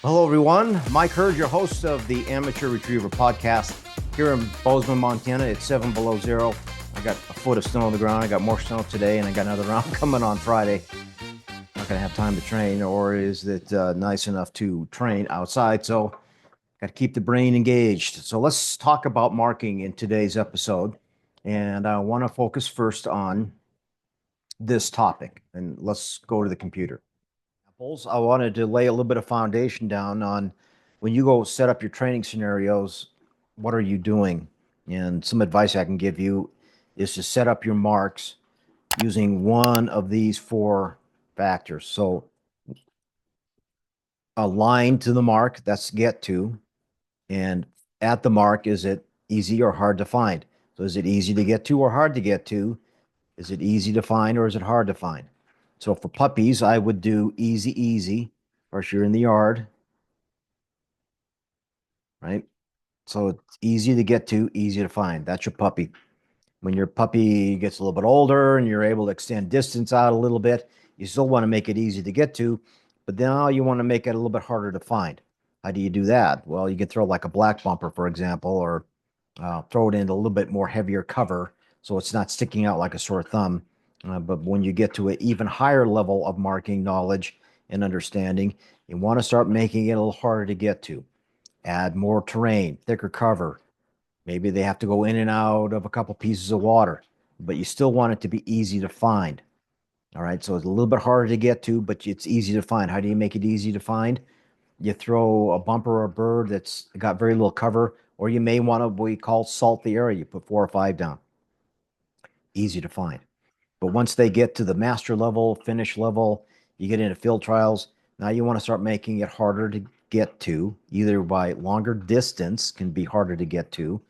Hello, everyone. Mike Hurd, your host of the Amateur Retriever Podcast here in Bozeman, Montana. It's 7 below zero. I got a foot of snow on the ground. I got more snow today, and I got another round coming on Friday. Not going to have time to train, or is it nice enough to train outside? So, got to keep the brain engaged. So, let's talk about marking in today's episode. And I want to focus first on this topic. And let's go to the computer. I wanted to lay a little bit of foundation down on when you go set up your training scenarios, what are you doing? And some advice I can give you is to set up your marks using one of these four factors. So a line to the mark, that's get to, and at the mark, is it easy or hard to find? So is it easy to get to or hard to get to? Is it easy to find or is it hard to find? So for puppies, I would do easy, easy. First, you're in the yard, right? So it's easy to get to, easy to find. That's your puppy. When your puppy gets a little bit older and you're able to extend distance out a little bit, you still want to make it easy to get to, but now you want to make it a little bit harder to find. How do you do that? Well, you could throw like a black bumper, for example, or throw it into a little bit more heavier cover so it's not sticking out like a sore thumb. But when you get to an even higher level of marking knowledge and understanding, you want to start making it a little harder to get to. Add more terrain, thicker cover. Maybe they have to go in and out of a couple pieces of water, but you still want it to be easy to find. All right, so it's a little bit harder to get to, but it's easy to find. How do you make it easy to find? You throw a bumper or a bird that's got very little cover, or you may want to what we call salt the area. You put 4 or 5 down. Easy to find. But once they get to the master level, finish level, you get into field trials. Now you want to start making it harder to get to, either by longer distance can be harder to get to,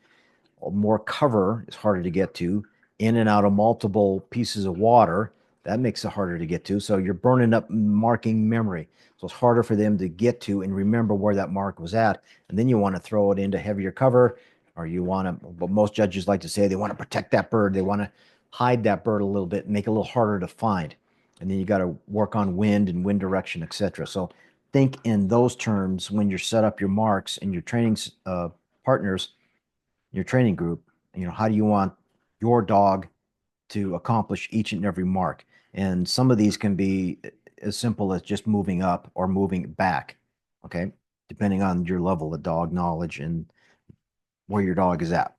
or more cover is harder to get to, in and out of multiple pieces of water. That makes it harder to get to. So you're burning up marking memory. So it's harder for them to get to and remember where that mark was at. And then you want to throw it into heavier cover, or you want to, but most judges like to say they want to protect that bird. They want to hide that bird a little bit, make it a little harder to find. And then you got to work on wind and wind direction, etc. So think in those terms when you set up your marks and your training partners, your training group. How do you want your dog to accomplish each and every mark? And some of these can be as simple as just moving up or moving back, okay, depending on your level of dog knowledge and where your dog is at.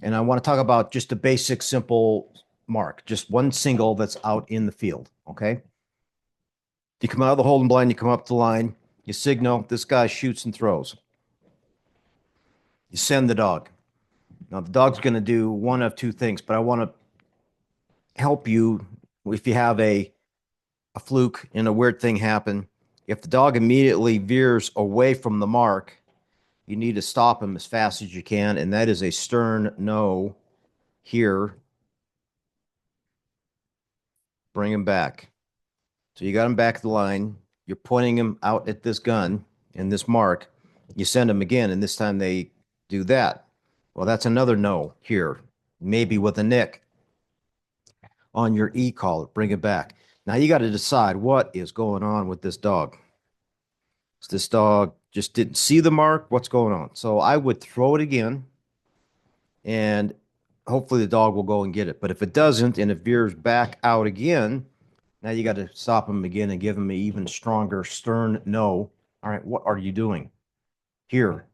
And I want to talk about just a basic, simple mark, just one single that's out in the field, okay? You come out of the holding blind, you come up the line, you signal, this guy shoots and throws. You send the dog. Now, the dog's going to do one of two things, but I want to help you if you have a fluke and a weird thing happen. If the dog immediately veers away from the mark, you need to stop him as fast as you can, and that is a stern no here. Bring him back. So you got him back at the line. You're pointing him out at this gun and this mark. You send him again, and this time they do that. Well, that's another no here, maybe with a nick on your e-collar. Bring it back. Now you got to decide what is going on with this dog. This dog just didn't see the mark. What's going on? So I would throw it again, and hopefully the dog will go and get it. But if it doesn't and it veers back out again, now you got to stop him again and give him an even stronger, stern no. All right, what are you doing? Here,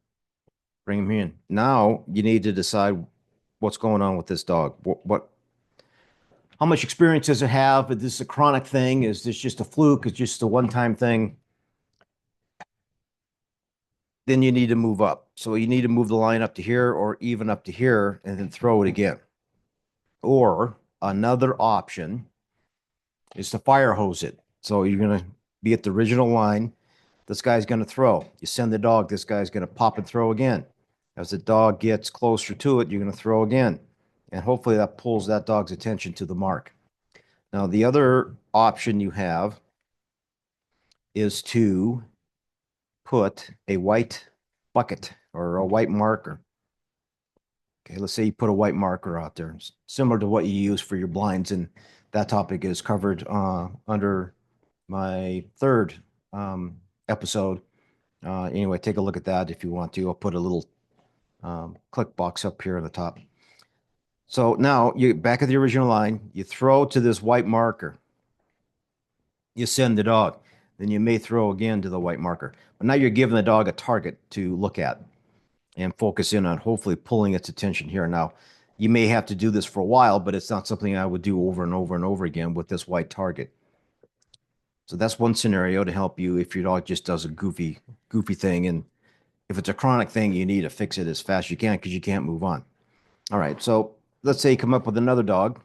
bring him in. Now you need to decide what's going on with this dog. How much experience does it have? Is this a chronic thing? Is this just a fluke? Is it just a one-time thing? Then you need to move up. So you need to move the line up to here or even up to here and then throw it again. Or another option is to fire hose it. So you're going to be at the original line. This guy's going to throw. You send the dog. This guy's going to pop and throw again. As the dog gets closer to it, you're going to throw again. And hopefully that pulls that dog's attention to the mark. Now, the other option you have is to put a white bucket or a white marker. Okay, let's say you put a white marker out there, similar to what you use for your blinds. And that topic is covered under my third episode Anyway, take a look at that if you want to. I'll put a little click box up here on the top. So now you back at the original line, you throw to this white marker. You send the dog. Then you may throw again to the white marker. But now you're giving the dog a target to look at and focus in on, hopefully pulling its attention here. Now, you may have to do this for a while, but it's not something I would do over and over and over again with this white target. So that's one scenario to help you if your dog just does a goofy thing. And if it's a chronic thing, you need to fix it as fast as you can because you can't move on. All right, so let's say you come up with another dog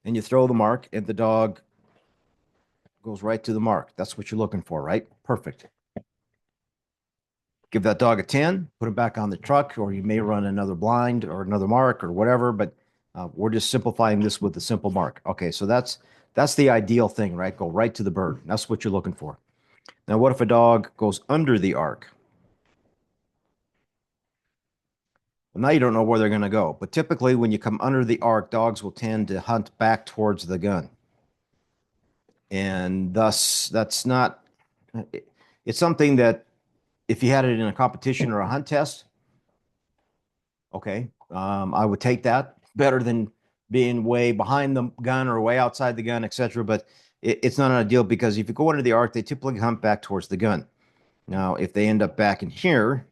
and you throw the mark and the dog goes right to the mark. That's what you're looking for, right? Perfect. Give that dog a 10, put him back on the truck, or you may run another blind or another mark or whatever, but we're just simplifying this with the simple mark. Okay, so that's the ideal thing, right? Go right to the bird. That's what you're looking for. Now, what if a dog goes under the arc? Well, now you don't know where they're going to go, but typically when you come under the arc, dogs will tend to hunt back towards the gun. And thus, that's not, it's something that if you had it in a competition or a hunt test, okay, I would take that better than being way behind the gun or way outside the gun, etc. But it's not ideal because if you go under the arc, they typically hunt back towards the gun. Now, if they end up back in here,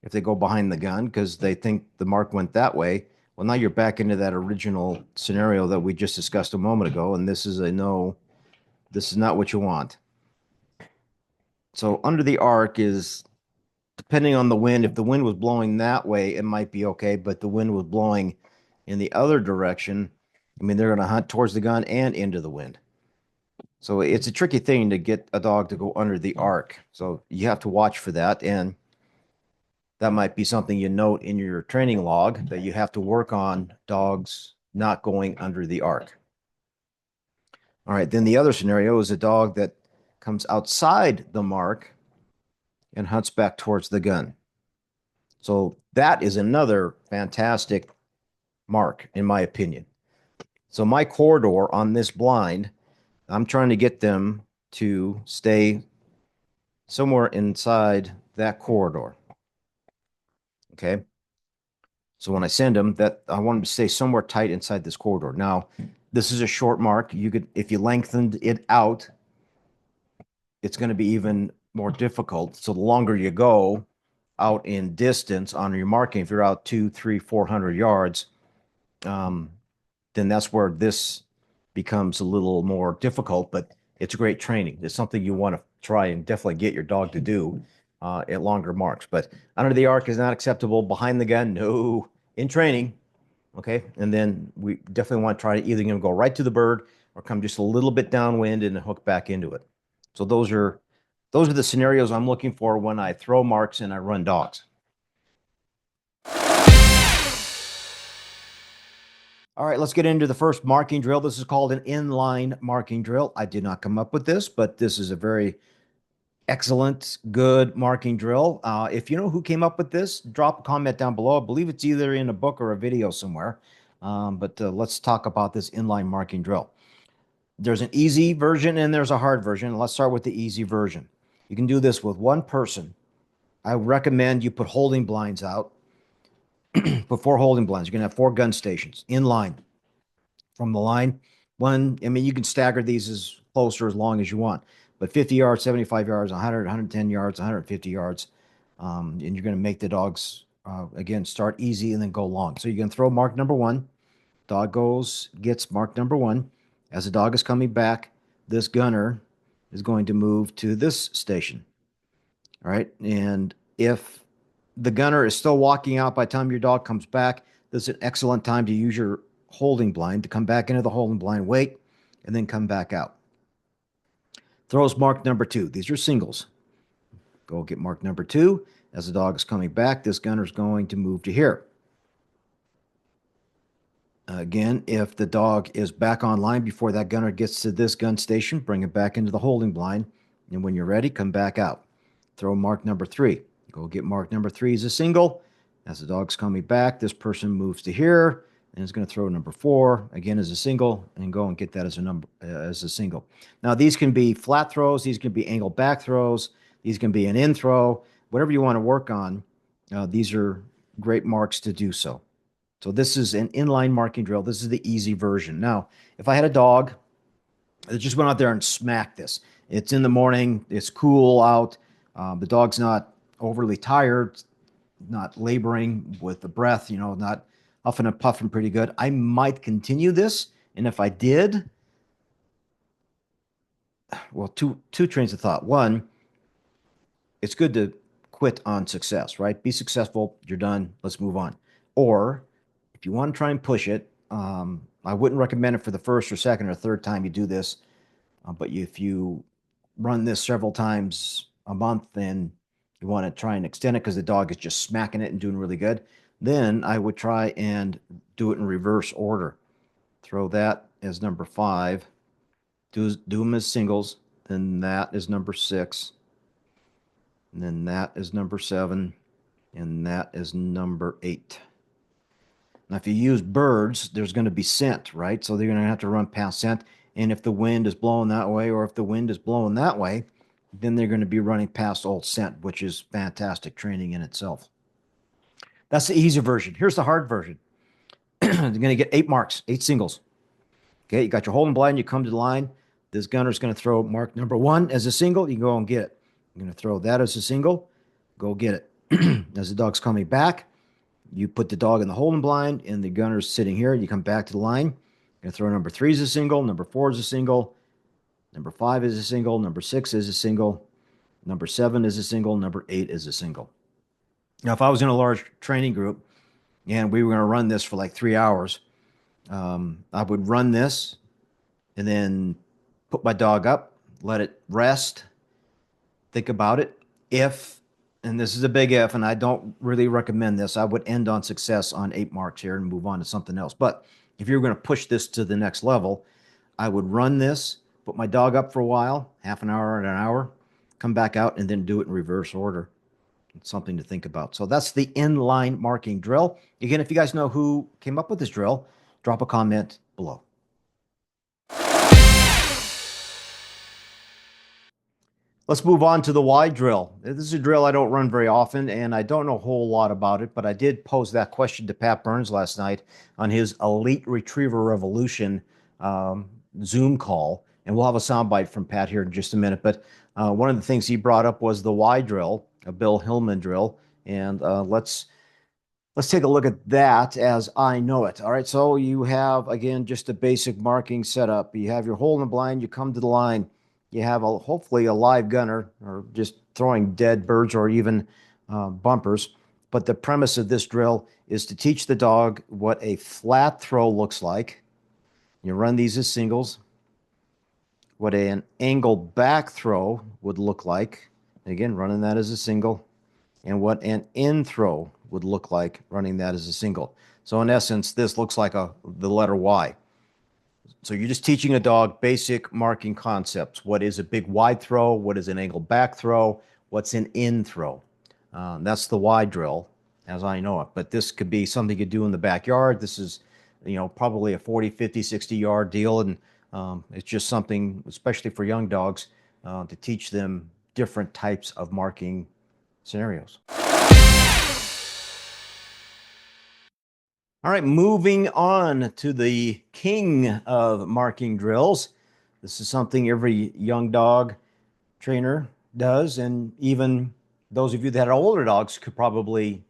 if they go behind the gun because they think the mark went that way, well, now you're back into that original scenario that we just discussed a moment ago, and this is a no. This is not what you want. So under the arc is depending on the wind. If the wind was blowing that way, it might be okay, but the wind was blowing in the other direction. I mean, they're going to hunt towards the gun and into the wind. So it's a tricky thing to get a dog to go under the arc. So you have to watch for that. And that might be something you note in your training log that you have to work on dogs not going under the arc. All right. Then the other scenario is a dog that comes outside the mark and hunts back towards the gun. So that is another fantastic mark, in my opinion. So my corridor on this blind, I'm trying to get them to stay somewhere inside that corridor. Okay. So when I send them, that I want them to stay somewhere tight inside this corridor. Now, this is a short mark. You could, if you lengthened it out, it's going to be even more difficult. So the longer you go out in distance on your marking, if you're out 200, 300, 400 yards, then that's where this becomes a little more difficult, but it's great training. It's something you want to try and definitely get your dog to do at longer marks. But under the arc is not acceptable. Behind the gun, no. In training, okay? And then we definitely want to try to either go right to the bird or come just a little bit downwind and hook back into it. So those are the scenarios I'm looking for when I throw marks and I run dogs. All right, let's get into the first marking drill. This is called an inline marking drill. I did not come up with this, but this is a very excellent, good marking drill. If you know who came up with this, drop a comment down below. I believe it's either in a book or a video somewhere. But let's talk about this inline marking drill. There's an easy version and there's a hard version. Let's start with the easy version. You can do this with one person. I recommend you put holding blinds out. Put 4 holding blinds. You're going to have 4 gun stations in line. From the line, one, I mean, you can stagger these as close or as long as you want, but 50 yards, 75 yards, 100, 110 yards, 150 yards. And you're going to make the dogs, again, start easy and then go long. So you're going to throw mark number 1. Dog gets mark number 1. As the dog is coming back, this gunner is going to move to this station. All right. And if the gunner is still walking out by the time your dog comes back, this is an excellent time to use your holding blind to come back into the holding blind, wait, and then come back out. Throws mark number 2. These are singles. Go get mark number 2. As the dog is coming back, this gunner is going to move to here. Again, if the dog is back online before that gunner gets to this gun station, bring it back into the holding blind. And when you're ready, come back out. Throw mark number 3. Go get mark number 3 as a single. As the dog's coming back, this person moves to here and is going to throw number 4 again as a single and go and get that as a number as a single. Now these can be flat throws, these can be angle back throws, These can be an in throw, whatever you want to work on. These are great marks to do so. So this is an inline marking drill. This is the easy version. Now, if I had a dog that just went out there and smacked this, it's in the morning, it's cool out, the dog's not overly tired, not laboring with the breath, not huffing and puffing pretty good, I might continue this. And if I did, well, two trains of thought. One, it's good to quit on success, right? Be successful, you're done, let's move on. Or if you want to try and push it, I wouldn't recommend it for the first or second or third time you do this. But if you run this several times a month and you want to try and extend it because the dog is just smacking it and doing really good, then I would try and do it in reverse order. Throw that as number 5. Do them as singles. Then that is number 6. And then that is number 7. And that is number 8. Now, if you use birds, there's going to be scent, right? So they're going to have to run past scent. And if the wind is blowing that way, or if the wind is blowing that way, then they're going to be running past old scent, which is fantastic training in itself. That's the easy version. Here's the hard version. You're going to get 8 marks, 8 singles. Okay, you got your holding blind, you come to the line. This gunner's going to throw mark number 1 as a single. You go and get it. You're going to throw that as a single. Go get it. As the dog's coming back, you put the dog in the holding blind, and the gunner's sitting here. You come back to the line. You're going to throw number 3 as a single. Number 4 is a single. Number 5 is a single. Number 6 is a single. Number 7 is a single. Number 8 is a single. Now, if I was in a large training group and we were going to run this for like 3 hours, I would run this and then put my dog up, let it rest, think about it. If, and this is a big if, and I don't really recommend this, I would end on success on 8 marks here and move on to something else. But if you're going to push this to the next level, I would run this, put my dog up for a while, half an hour and an hour, come back out, and then do it in reverse order. It's something to think about. So that's the inline marking drill. Again, if you guys know who came up with this drill, drop a comment below. Let's move on to the wide drill. This is a drill I don't run very often, and I don't know a whole lot about it, but I did pose that question to Pat Burns last night on his Elite Retriever Revolution Zoom call, and we'll have a soundbite from Pat here in just a minute. But one of the things he brought up was the wide drill, a Bill Hillman drill, and let's take a look at that as I know it. All right, so you have, again, just a basic marking setup. You have your hole in the blind, you come to the line. You have hopefully a live gunner or just throwing dead birds or even bumpers. But the premise of this drill is to teach the dog what a flat throw looks like. You run these as singles. What an angle back throw would look like. Again, running that as a single. And what an in throw would look like running that as a single. So in essence, this looks like the letter Y. So you're just teaching a dog basic marking concepts. What is a big wide throw? What is an angle back throw? What's an in throw? That's the wide drill as I know it. But this could be something you do in the backyard. This is, probably a 40, 50, 60-yard deal. And it's just something, especially for young dogs, to teach them different types of marking scenarios. All right, moving on to the king of marking drills. This is something every young dog trainer does, and even those of you that are older dogs could probably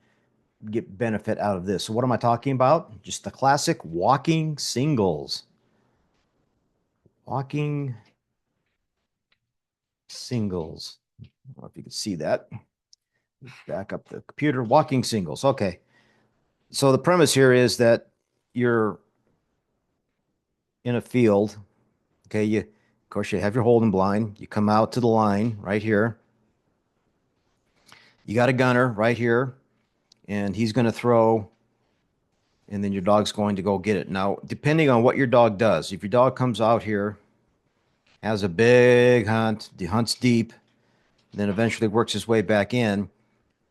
get benefit out of this. So what am I talking about? Just the classic walking singles. Walking singles. I don't know if you can see that. Back up the computer. Walking singles. Okay. So the premise here is that you're in a field. Okay, of course, you have your holding blind. You come out to the line right here. You got a gunner right here, and he's going to throw, and then your dog's going to go get it. Now, depending on what your dog does, if your dog comes out here, has a big hunt, the hunt's deep, then eventually works his way back in,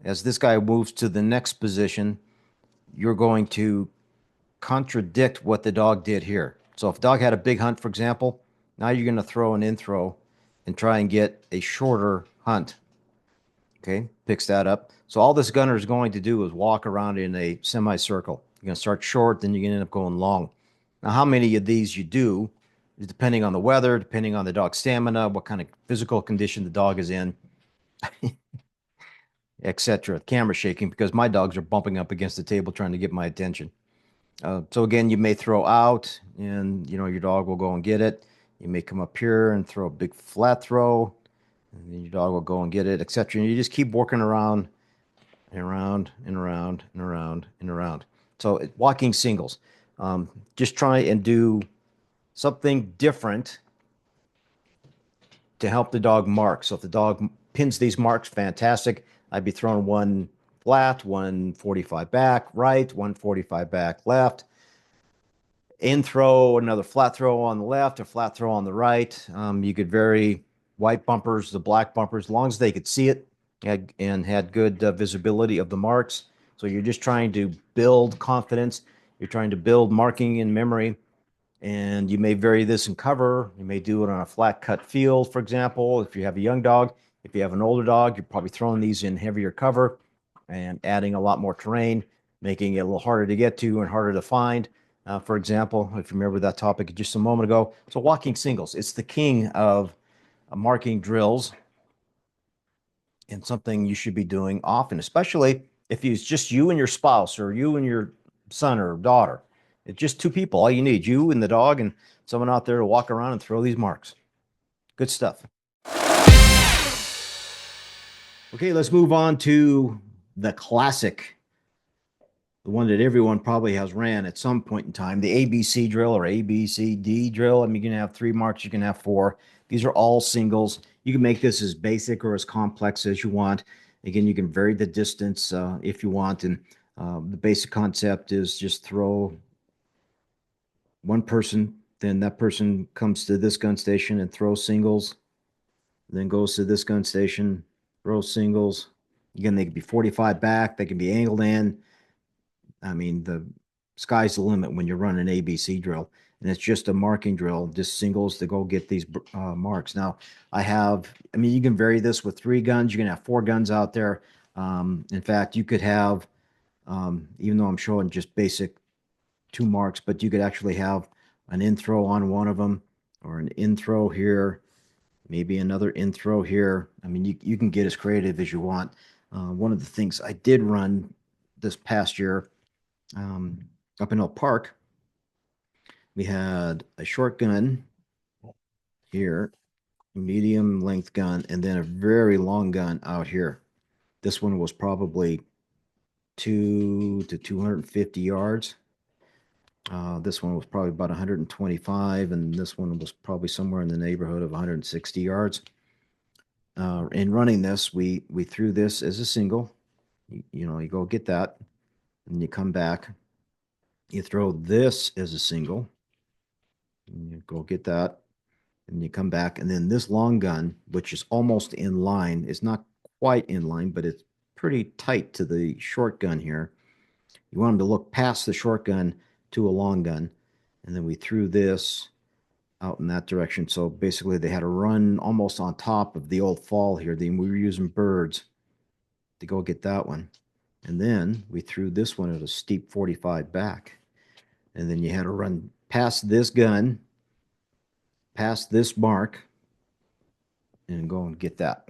as this guy moves to the next position, you're going to contradict what the dog did here. So if the dog had a big hunt, for example, now you're going to throw an in throw and try and get a shorter hunt. Okay, picks that up. So all this gunner is going to do is walk around in a semicircle. You're going to start short, then you're going to end up going long. Now, how many of these you do is depending on the weather, depending on the dog's stamina, what kind of physical condition the dog is in, etc. Camera shaking because my dogs are bumping up against the table trying to get my attention. So again, you may throw out, and your dog will go and get it. You may come up here and throw a big flat throw, and then your dog will go and get it, etc. And you just keep working around and around and around and around and around. So walking singles. Just try and do something different to help the dog mark. So if the dog pins these marks, fantastic. I'd be throwing one flat, 145 back, right, 145 back, left. In throw, another flat throw on the left, a flat throw on the right. You could vary white bumpers, the black bumpers, as long as they could see it and had good visibility of the marks. So you're just trying to build confidence. You're trying to build marking in memory. And you may vary this in cover. You may do it on a flat cut field, for example. If you have a young dog, if you have an older dog, you're probably throwing these in heavier cover and adding a lot more terrain, making it a little harder to get to and harder to find. For example, if you remember that topic just a moment ago, so walking singles, it's the king of marking drills and something you should be doing often, especially if it's just you and your spouse or you and your son or daughter. It's just two people. All you need, you and the dog and someone out there to walk around and throw these marks. Good stuff. Okay, let's move on to the classic, the one that everyone probably has ran at some point in time, the ABC drill or ABCD drill. I mean, you can have 3 marks, you can have 4. These are all singles. You can make this as basic or as complex as you want. Again, you can vary the distance if you want. And the basic concept is just throw one person, then that person comes to this gun station and throws singles, then goes to this gun station, throws singles. Again, they can be 45 back, they can be angled in. I mean, the sky's the limit when you run an ABC drill, and it's just a marking drill, just singles to go get these marks. Now, I mean, you can vary this with 3 guns. You can have 4 guns out there. In fact, you could have, even though I'm showing just basic 2 marks, but you could actually have an in throw on one of them or an in throw here, maybe another in throw here. I mean, you can get as creative as you want. One of the things I did run this past year up in Oak Park, we had a short gun here, medium length gun, and then a very long gun out here. This one was probably 2 to 250 yards. This one was probably about 125, and this one was probably somewhere in the neighborhood of 160 yards. In running this, we threw this as a single. You go get that, and you come back. You throw this as a single, and you go get that, and you come back. And then this long gun, which is almost in line, is not quite in line, but it's pretty tight to the short gun here. You want them to look past the short gun to a long gun. And then we threw this out in that direction. So basically they had to run almost on top of the old fall here. Then we were using birds to go get that one. And then we threw this one at a steep 45 back. And then you had to run past this gun, past this mark, and go and get that.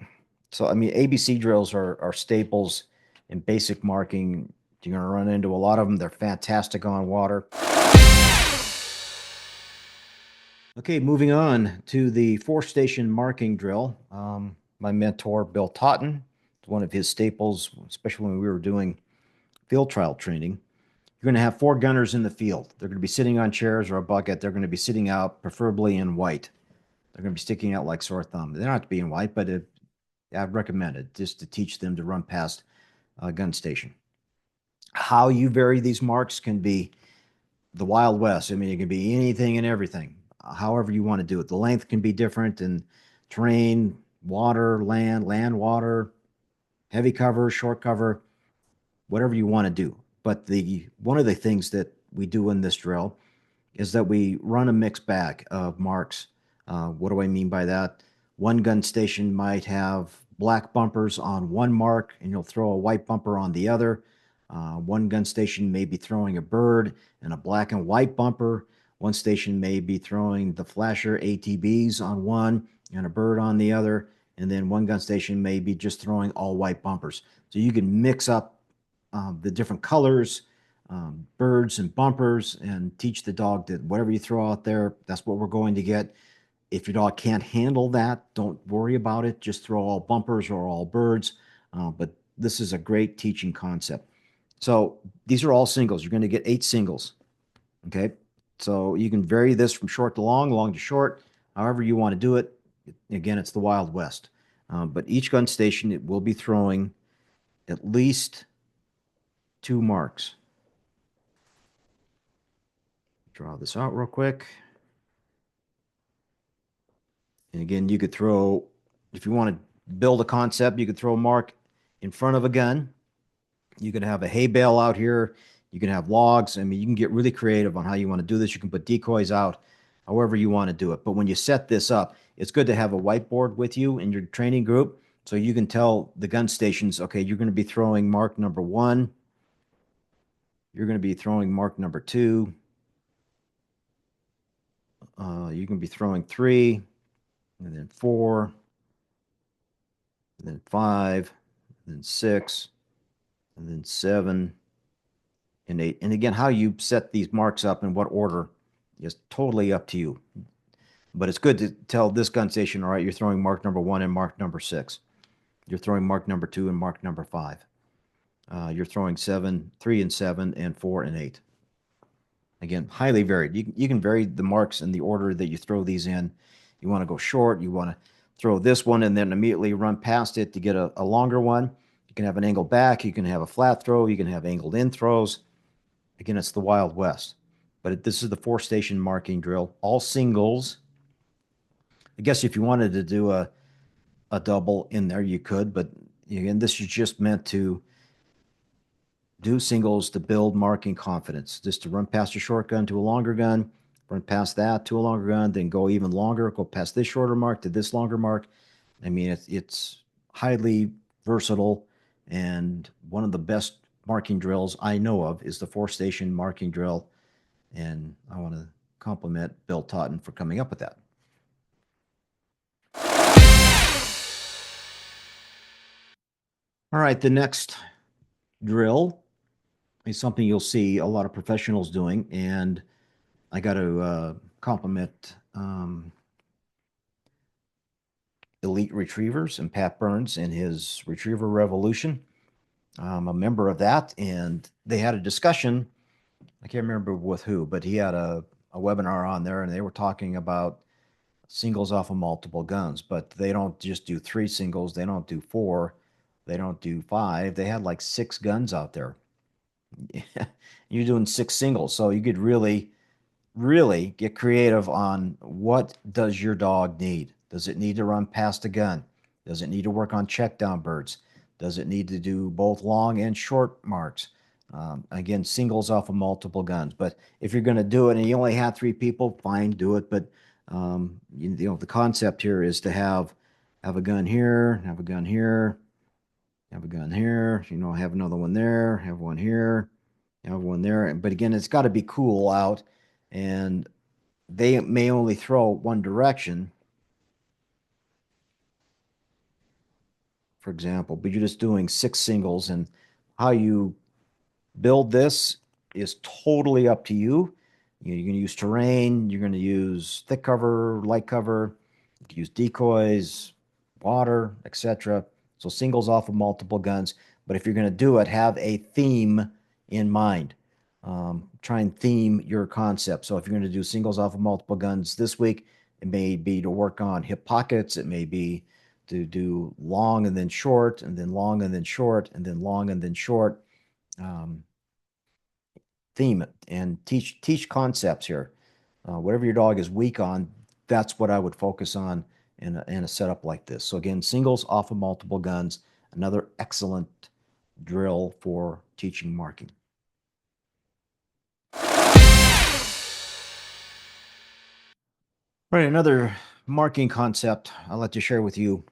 So, I mean, ABC drills are staples in basic marking. You're going to run into a lot of them. They're fantastic on water. Okay, moving on to the 4-station marking drill. My mentor, Bill Totten, one of his staples, especially when we were doing field trial training. You're going to have 4 gunners in the field. They're going to be sitting on chairs or a bucket. They're going to be sitting out, preferably in white. They're going to be sticking out like sore thumb. They don't have to be in white, but I'd recommend it just to teach them to run past a gun station. How you vary these marks can be the Wild West. I mean, it can be anything and everything, however you want to do it. The length can be different in terrain, water, land, water, heavy cover, short cover, whatever you want to do. But one of the things that we do in this drill is that we run a mixed bag of marks. What do I mean by that? One gun station might have black bumpers on one mark and you'll throw a white bumper on the other. One gun station may be throwing a bird and a black and white bumper. One station may be throwing the flasher ATBs on one and a bird on the other. And then one gun station may be just throwing all white bumpers. So you can mix up the different colors, birds and bumpers, and teach the dog that whatever you throw out there, that's what we're going to get. If your dog can't handle that, don't worry about it. Just throw all bumpers or all birds. But this is a great teaching concept. So these are all singles. You're going to get 8 singles. Okay. So you can vary this from short to long, long to short, however you want to do it. Again, it's the Wild West. But each gun station, it will be throwing at least 2 marks. Draw this out real quick. And again, you could throw, if you want to build a concept, you could throw a mark in front of a gun. You could have a hay bale out here. You can have logs. I mean, you can get really creative on how you want to do this. You can put decoys out, however you want to do it. But when you set this up, it's good to have a whiteboard with you in your training group so you can tell the gun stations, okay, you're going to be throwing mark number 1. You're going to be throwing mark number 2. You can be throwing 3, and then 4, and then 5, and then 6, and then 7, and 8. And again, how you set these marks up in what order is totally up to you. But it's good to tell this gun station, all right, you're throwing mark number 1 and mark number 6. You're throwing mark number 2 and mark number 5. You're throwing 7, 3 and 7, and 4 and 8. Again, highly varied. You can vary the marks in the order that you throw these in. You want to go short. You want to throw this one and then immediately run past it to get a longer one. You can have an angled back. You can have a flat throw. You can have angled in throws. Again, it's the Wild West. But this is the 4-station marking drill. All singles. I guess if you wanted to do a double in there, you could. But again, this is just meant to do singles to build marking confidence, just to run past a short gun to a longer gun, run past that to a longer gun, then go even longer, go past this shorter mark to this longer mark. I mean, it's highly versatile, and one of the best marking drills I know of is the 4-station marking drill, and I want to compliment Bill Totten for coming up with that. All right, the next drill is something you'll see a lot of professionals doing, and I got to compliment Elite Retrievers and Pat Burns and his Retriever Revolution. I'm a member of that, and they had a discussion. I can't remember with who, but he had a webinar on there, and they were talking about singles off of multiple guns, but they don't just do 3 singles. They don't do 4. They don't do 5. They had like 6 guns out there. You're doing 6 singles, so you could really get creative on what does your dog need. Does it need to run past a gun? Does it need to work on check down birds? Does it need to do both long and short marks? Again, singles off of multiple guns. But if you're going to do it and you only have 3 people, fine, do it. But you know, the concept here is to have a gun here, have a gun here, have a gun here, you know, have another one there, have one here, have one there. But again, it's got to be cool out, and they may only throw one direction, for example, but you're just doing 6 singles, and how you build this is totally up to you. You're going to use terrain, you're going to use thick cover, light cover, you can use decoys, water, etc. So singles off of multiple guns. But if you're going to do it, have a theme in mind. Try and theme your concept. So if you're going to do singles off of multiple guns this week, it may be to work on hip pockets. It may be to do long and then short, and then long and then short, and then long and then short. Theme it and teach concepts here. Whatever your dog is weak on, that's what I would focus on in a setup like this. So again, singles off of multiple guns, another excellent drill for teaching marking. All right, another marking concept I'd like to share with you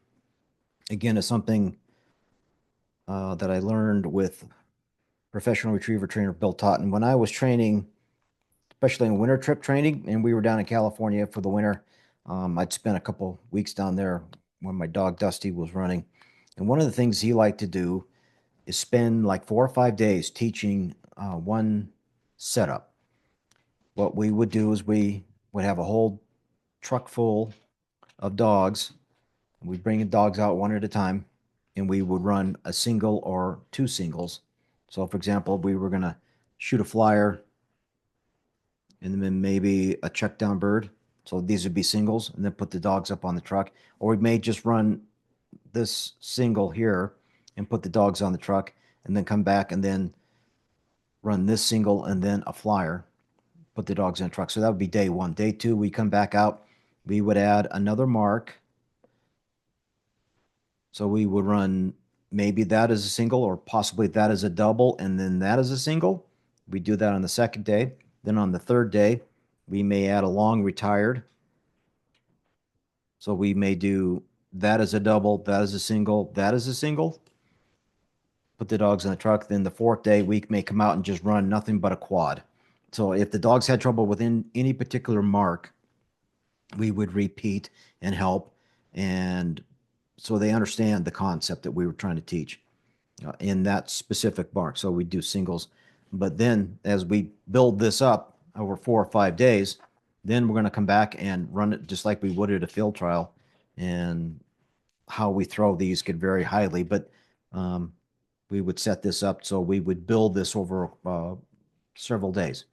again, is something that I learned with professional retriever trainer Bill Totten. When I was training, especially in winter trip training, and we were down in California for the winter, I'd spent a couple weeks down there when my dog Dusty was running. And one of the things he liked to do is spend like 4 or 5 days teaching one setup. What we would do is we would have a whole truck full of dogs. We'd bring the dogs out one at a time, and we would run a single or two singles. So, for example, we were going to shoot a flyer and then maybe a check down bird. So these would be singles, and then put the dogs up on the truck. Or we may just run this single here and put the dogs on the truck, and then come back and then run this single and then a flyer, put the dogs in the truck. So that would be day one. Day two, we come back out. We would add another mark. So we would run maybe that as a single, or possibly that as a double, and then that as a single. We do that on the second day. Then on the third day, we may add a long retired. So we may do that as a double, that as a single, that as a single. Put the dogs in the truck. Then the fourth day, we may come out and just run nothing but a quad. So if the dogs had trouble within any particular mark, we would repeat and help. And so they understand the concept that we were trying to teach in that specific mark. So we do singles. But then as we build this up over 4 or 5 days, then we're going to come back and run it just like we would at a field trial. And how we throw these could vary highly, but we would set this up. So we would build this over several days.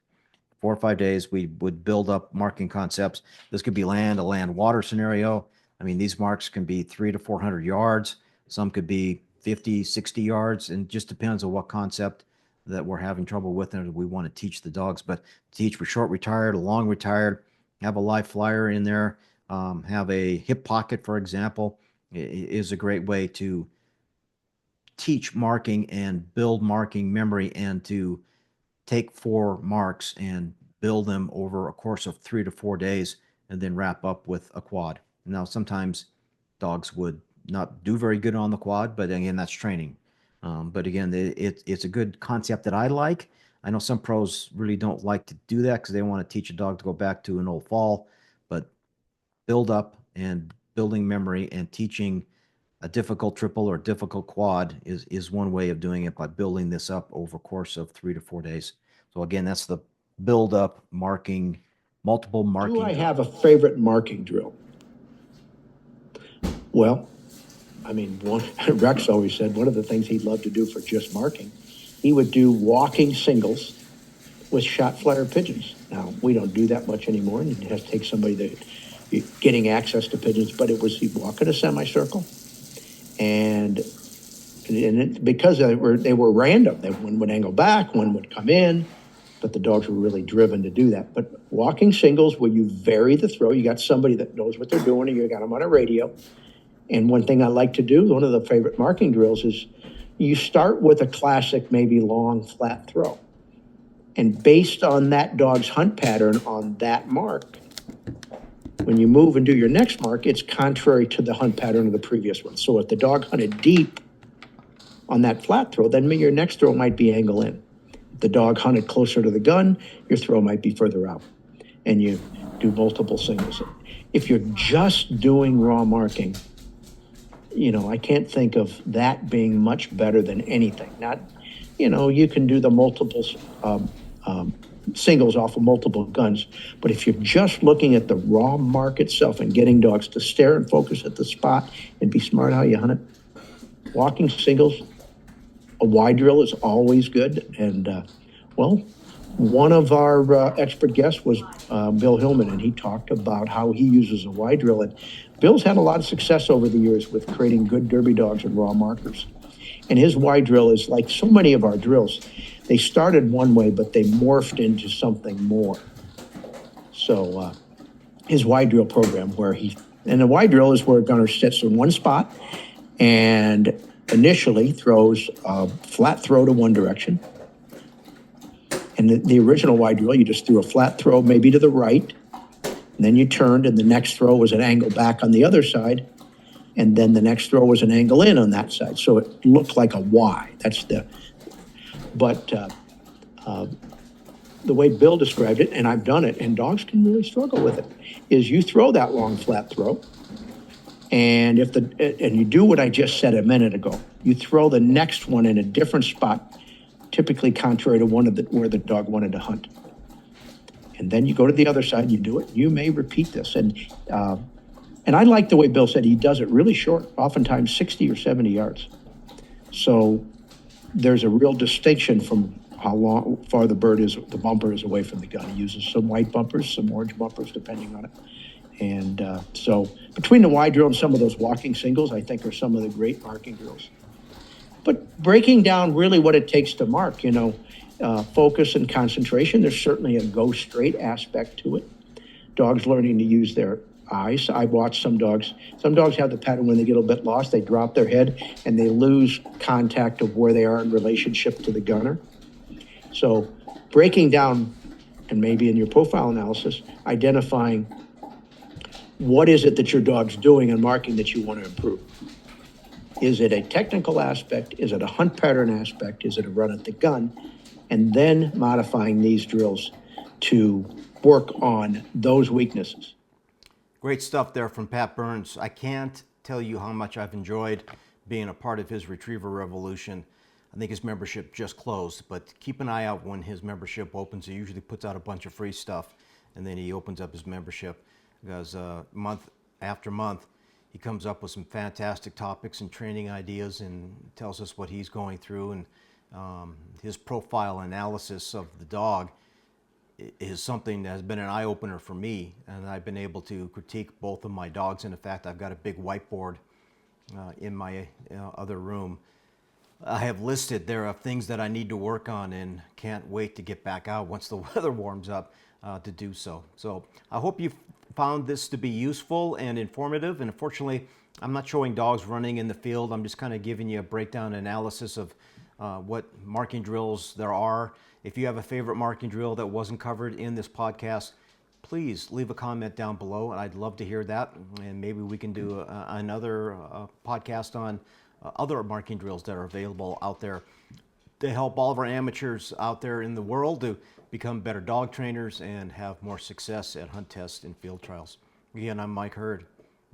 4 or 5 days, we would build up marking concepts. This could be a land water scenario. I mean, these marks can be 300 to 400 yards. Some could be 50, 60 yards, and just depends on what concept that we're having trouble with and we want to teach the dogs. But teach for short retired, a long retired, have a live flyer in there, have a hip pocket, for example, is a great way to teach marking and build marking memory, and to take 4 marks and build them over a course of 3 to 4 days, and then wrap up with a quad. Now, sometimes dogs would not do very good on the quad, but again, that's training. But again, it's a good concept that I like. I know some pros really don't like to do that because they want to teach a dog to go back to an old fall, but build up and building memory and teaching a difficult triple or difficult quad is one way of doing it, by building this up over a course of 3 to 4 days. So again, that's the build up marking, multiple marking. Do I have a favorite marking drill? Well, I mean, Rex always said one of the things he'd love to do for just marking, he would do walking singles with shot flyer pigeons. Now, we don't do that much anymore, and it has to take somebody that getting access to pigeons, but it was he'd walk in a semicircle, and because they were random, one would angle back, one would come in, but the dogs were really driven to do that. But walking singles, where you vary the throw, you got somebody that knows what they're doing, and you got them on a radio. And one thing I like to do, one of the favorite marking drills, is you start with a classic, maybe long, flat throw. And based on that dog's hunt pattern on that mark, when you move and do your next mark, it's contrary to the hunt pattern of the previous one. So if the dog hunted deep on that flat throw, then your next throw might be angle in. If the dog hunted closer to the gun, your throw might be further out. And you do multiple singles. If you're just doing raw marking, I can't think of that being much better than anything. Not, you can do the multiples, singles off of multiple guns, but if you're just looking at the raw mark itself and getting dogs to stare and focus at the spot and be smart how you hunt it, walking singles, a wide drill is always good. And one of our expert guests was Bill Hillman, and he talked about how he uses a wide drill. And Bill's had a lot of success over the years with creating good derby dogs and raw markers. And his wide drill is like so many of our drills. They started one way, but they morphed into something more. So his wide drill program, and the wide drill is where a gunner sits in one spot and initially throws a flat throw to one direction. And the original wide drill, you just threw a flat throw maybe to the right, and then you turned, and the next throw was an angle back on the other side, and then the next throw was an angle in on that side. So it looked like a Y. But the way Bill described it, and I've done it, and dogs can really struggle with it, is you throw that long flat throw, and and you do what I just said a minute ago. You throw the next one in a different spot, typically contrary to where the dog wanted to hunt. And then you go to the other side and you do it. You may repeat this. And I like the way Bill said he does it really short, oftentimes 60 or 70 yards. So there's a real distinction from how far the bumper is away from the gun. He uses some white bumpers, some orange bumpers, depending on it. And so between the Y drill and some of those walking singles, I think are some of the great marking drills. But breaking down really what it takes to mark, focus and concentration, there's certainly a go straight aspect to it. Dogs learning to use their eyes. I've watched some dogs have the pattern when they get a little bit lost, they drop their head and they lose contact of where they are in relationship to the gunner. So breaking down, and maybe in your profile analysis, identifying what is it that your dog's doing and marking that you want to improve. Is it a technical aspect? Is it a hunt pattern aspect? Is it a run at the gun? And then modifying these drills to work on those weaknesses. Great stuff there from Pat Burns. I can't tell you how much I've enjoyed being a part of his Retriever Revolution. I think his membership just closed, but keep an eye out when his membership opens. He usually puts out a bunch of free stuff, and then he opens up his membership, because month after month, he comes up with some fantastic topics and training ideas and tells us what he's going through. And his profile analysis of the dog is something that has been an eye-opener for me, and I've been able to critique both of my dogs. And in fact, I've got a big whiteboard in my other room. I have listed there are things that I need to work on, and can't wait to get back out once the weather warms up to do so. So I hope you found this to be useful and informative. And unfortunately, I'm not showing dogs running in the field. I'm just kind of giving you a breakdown analysis of what marking drills there are. If you have a favorite marking drill that wasn't covered in this podcast, please leave a comment down below, and I'd love to hear that. And maybe we can do another podcast on other marking drills that are available out there to help all of our amateurs out there in the world to become better dog trainers and have more success at hunt tests and field trials. Again, I'm Mike Hurd,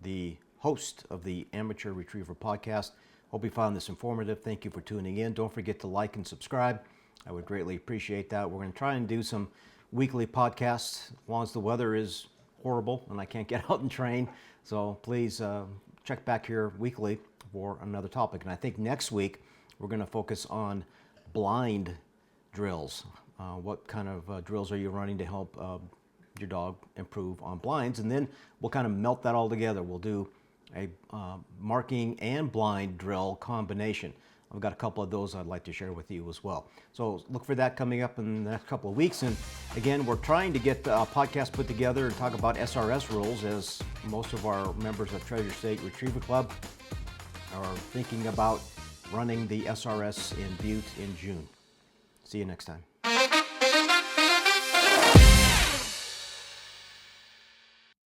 the host of the Amateur Retriever Podcast. Hope you found this informative. Thank you for tuning in. Don't forget to like and subscribe. I would greatly appreciate that. We're going to try and do some weekly podcasts as long as the weather is horrible and I can't get out and train. So please check back here weekly for another topic. And I think next week we're going to focus on blind drills. What kind of drills are you running to help your dog improve on blinds? And then we'll kind of melt that all together. We'll do a marking and blind drill combination. I've got a couple of those I'd like to share with you as well. So look for that coming up in the next couple of weeks. And again, we're trying to get a podcast put together and talk about SRS rules, as most of our members of Treasure State Retriever Club are thinking about running the SRS in Butte in June. See you next time.